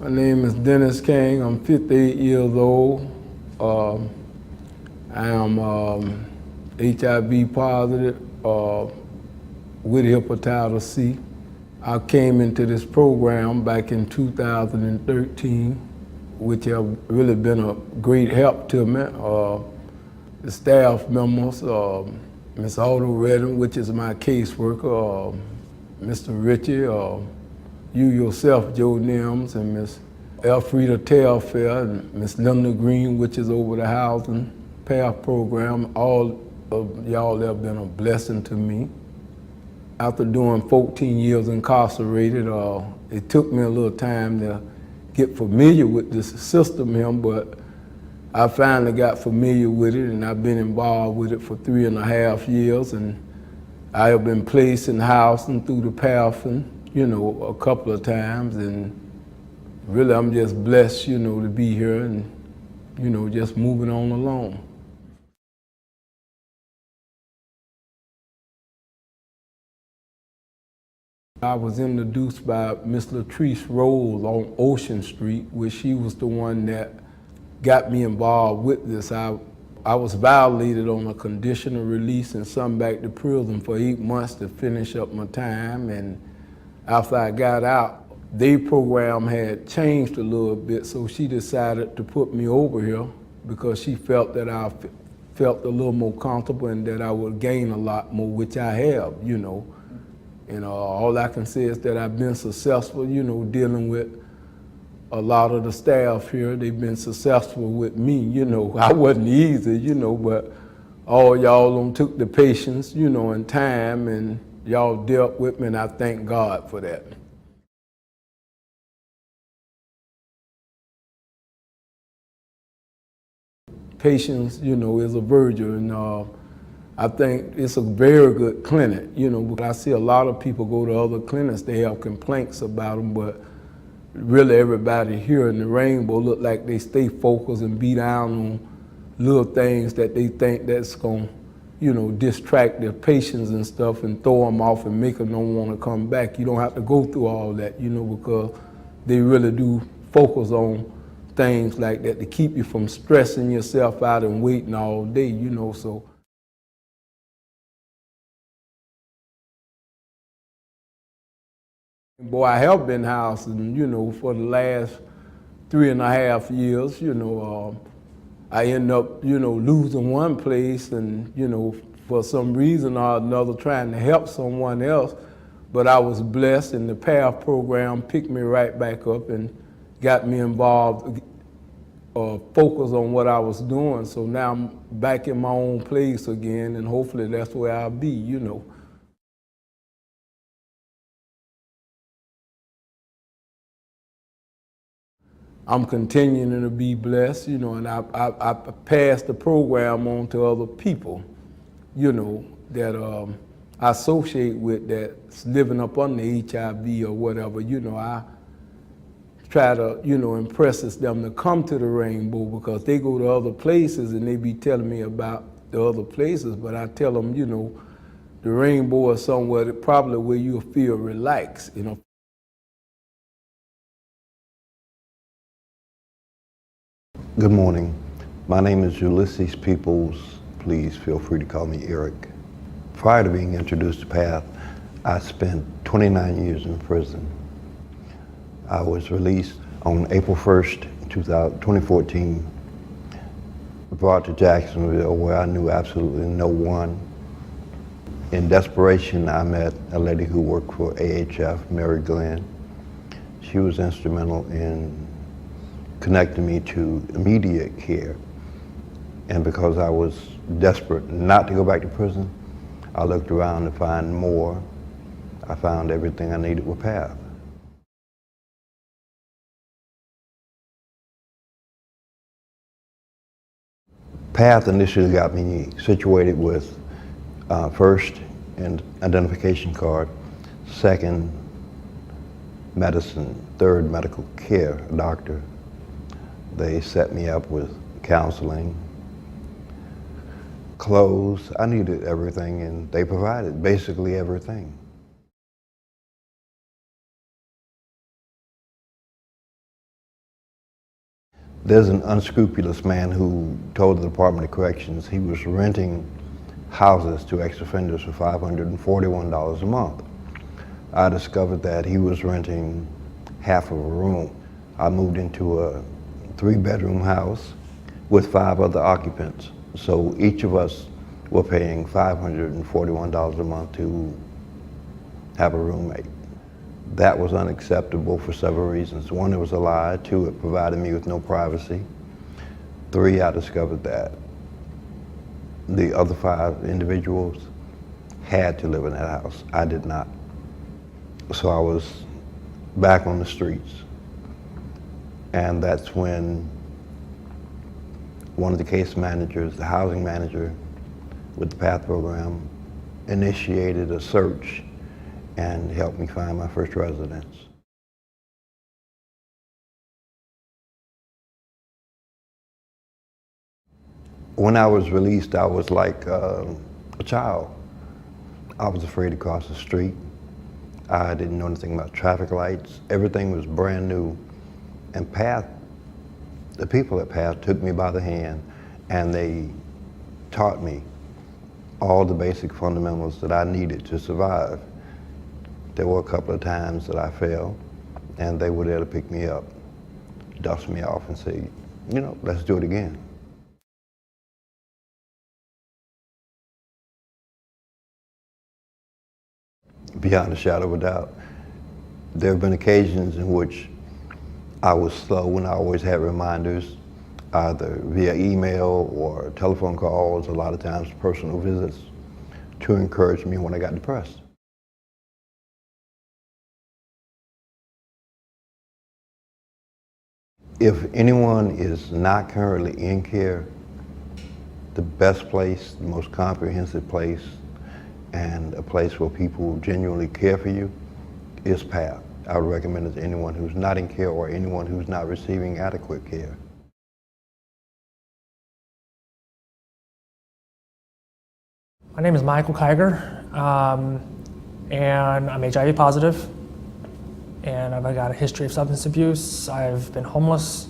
My name is Dennis King. I'm 58 years old. I am HIV positive with hepatitis C. I came into this program back in 2013, which have really been a great help to me. The staff members, Ms. Otto Redding, which is my caseworker, Mr. Ritchie, you yourself, Joe Nims, and Ms. Elfrida Telfair, and Ms. Linda Green, which is over the housing path program. All of y'all have been a blessing to me. After doing 14 years incarcerated, it took me a little time to get familiar with this system here, but I finally got familiar with it, and I've been involved with it for 3.5 years, and I have been placed in housing through the pathing, a couple of times, and really I'm just blessed, to be here and, just moving on along. I was introduced by Miss Latrice Rose on Ocean Street, where she was the one that got me involved with this. I was violated on a conditional release and sent back to prison for 8 months to finish up my time. And after I got out, their program had changed a little bit, so she decided to put me over here because she felt that I felt a little more comfortable and that I would gain a lot more, which I have, And all I can say is that I've been successful, dealing with a lot of the staff here. They've been successful with me, I wasn't easy, but all y'all took the patience, and time, and y'all dealt with me, and I thank God for that. Patience, is a virtue, and I think it's a very good clinic, because I see a lot of people go to other clinics, they have complaints about them, but really everybody here in the Rainbow look like they stay focused and be down on little things that they think that's going to, distract their patients and stuff and throw them off and make them don't want to come back. You don't have to go through all that, because they really do focus on things like that to keep you from stressing yourself out and waiting all day, so. Boy, I have been housing, for the last 3.5 years, I end up, losing one place and, for some reason or another trying to help someone else, but I was blessed and the PATH program picked me right back up and got me involved, focused on what I was doing. So now I'm back in my own place again, and hopefully that's where I'll be, I'm continuing to be blessed, and I pass the program on to other people, that I associate with that's living up under HIV or whatever. I try to, impress them to come to the Rainbow because they go to other places and they be telling me about the other places, but I tell them, the Rainbow is somewhere that probably where you'll feel relaxed, Good morning. My name is Ulysses Peoples. Please feel free to call me Eric. Prior to being introduced to PATH, I spent 29 years in prison. I was released on April 1st, 2014, brought to Jacksonville where I knew absolutely no one. In desperation, I met a lady who worked for AHF, Mary Glenn. She was instrumental in connected me to immediate care. And because I was desperate not to go back to prison, I looked around to find more. I found everything I needed with PATH. PATH initially got me situated with first, an identification card, second, medicine, third, medical care, a doctor. They set me up with counseling, clothes. I needed everything, and they provided basically everything. There's an unscrupulous man who told the Department of Corrections he was renting houses to ex-offenders for $541 a month. I discovered that he was renting half of a room. I moved into a 3-bedroom house with 5 other occupants. So each of us were paying $541 a month to have a roommate. That was unacceptable for several reasons. 1, it was a lie. 2, it provided me with no privacy. 3, I discovered that the other 5 individuals had to live in that house. I did not. So I was back on the streets. And that's when one of the case managers, the housing manager with the PATH program, initiated a search and helped me find my first residence. When I was released, I was like a child. I was afraid to cross the street. I didn't know anything about traffic lights. Everything was brand new. And PATH, the people at PATH took me by the hand and they taught me all the basic fundamentals that I needed to survive. There were a couple of times that I fell and they were there to pick me up, dust me off and say, you know, let's do it again. Beyond a shadow of a doubt. There have been occasions in which I was slow and I always had reminders, either via email or telephone calls, a lot of times personal visits, to encourage me when I got depressed. If anyone is not currently in care, the best place, the most comprehensive place, and a place where people genuinely care for you is PATH. I would recommend it to anyone who's not in care or anyone who's not receiving adequate care. My name is Michael Kiger, and I'm HIV positive, and I've got a history of substance abuse. I've been homeless,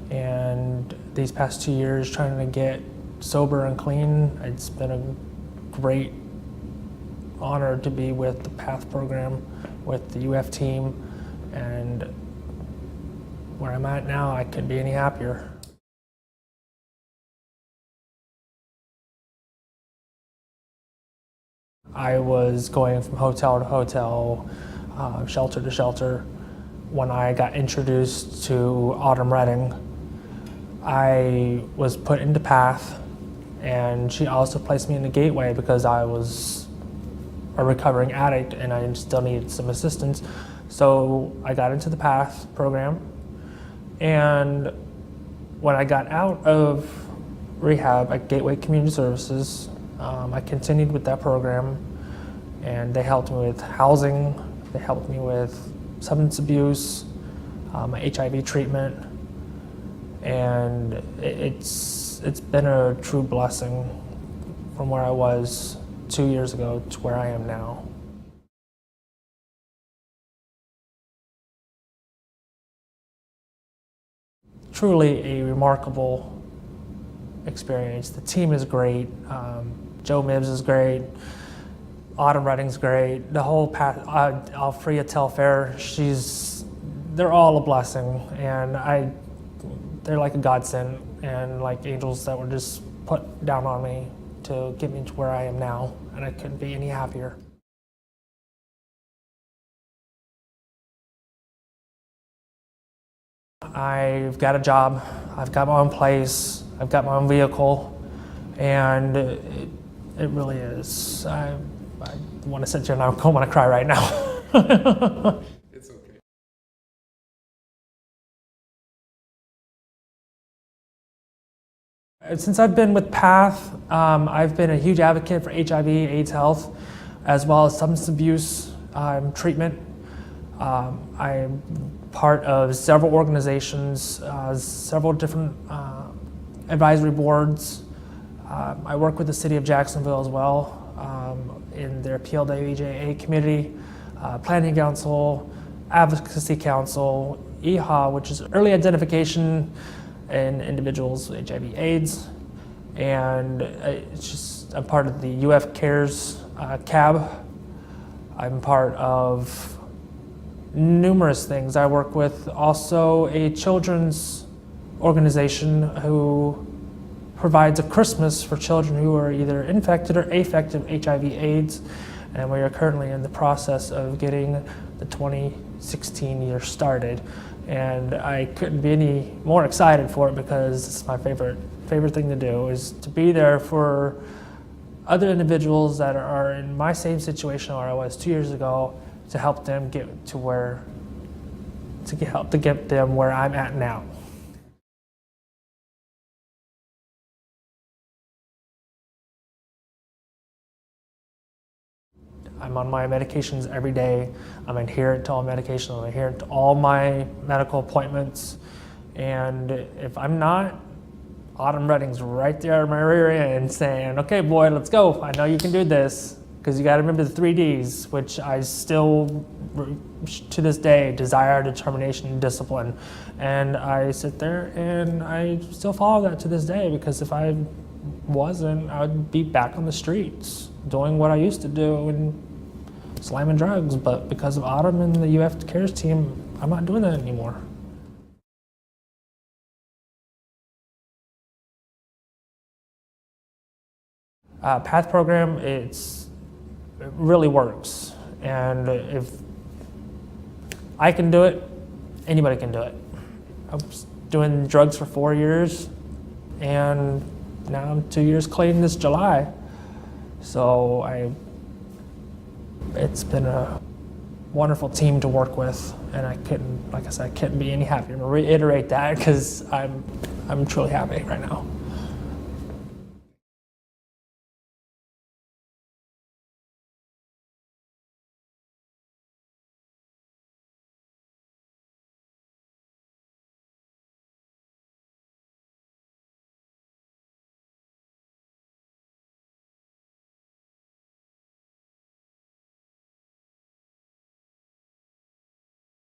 and these past 2 years trying to get sober and clean, it's been a great honor to be with the PATH program, with the UF team, and where I'm at now, I couldn't be any happier. I was going from hotel to hotel, shelter to shelter. When I got introduced to Autumn Redding, I was put into PATH, and she also placed me in the Gateway because I was a recovering addict and I still needed some assistance. So I got into the PATH program, and when I got out of rehab at Gateway Community Services, I continued with that program, and they helped me with housing, they helped me with substance abuse, my HIV treatment, and it's been a true blessing from where I was 2 years ago to where I am now. Truly a remarkable experience. The team is great. Joe Mibbs is great. Autumn Redding's great. The whole PATH, Alfreda Telfair, they're all a blessing, and they're like a godsend and like angels that were just put down on me to get me to where I am now, and I couldn't be any happier. I've got a job, I've got my own place, I've got my own vehicle, and it really is. I want to sit here and I want to cry right now. It's okay. Since I've been with PATH, I've been a huge advocate for HIV, AIDS health, as well as substance abuse treatment. I'm part of several organizations, several different advisory boards. I work with the city of Jacksonville as well in their PLWJA community, Planning Council, Advocacy Council, EHA, which is Early Identification in individuals with HIV/AIDS, and it's just I'm part of the UF Cares CAB. I'm part of numerous things. I work with also a children's organization who provides a Christmas for children who are either infected or affected with HIV/AIDS, and we are currently in the process of getting the 2016 year started. And I couldn't be any more excited for it because it's my favorite thing to do, is to be there for other individuals that are in my same situation where I was 2 years ago, to help them get to where, to get them where I'm at now. I'm on my medications every day. I'm adherent to all medications. I'm adherent to all my medical appointments. And if I'm not, Autumn Redding's right there in my rear end saying, okay, boy, let's go. I know you can do this. Because you got to remember the 3 Ds, which I still, to this day, desire, determination, and discipline. And I sit there and I still follow that to this day, because if I wasn't, I would be back on the streets doing what I used to do and slamming drugs. But because of Autumn and the UF Cares team, I'm not doing that anymore. PATH program, it really works. And if I can do it, anybody can do it. I was doing drugs for 4 years, and now I'm 2 years clean this July. So it's been a wonderful team to work with, and I couldn't, like I said, I couldn't be any happier. I'm gonna reiterate that because I'm truly happy right now.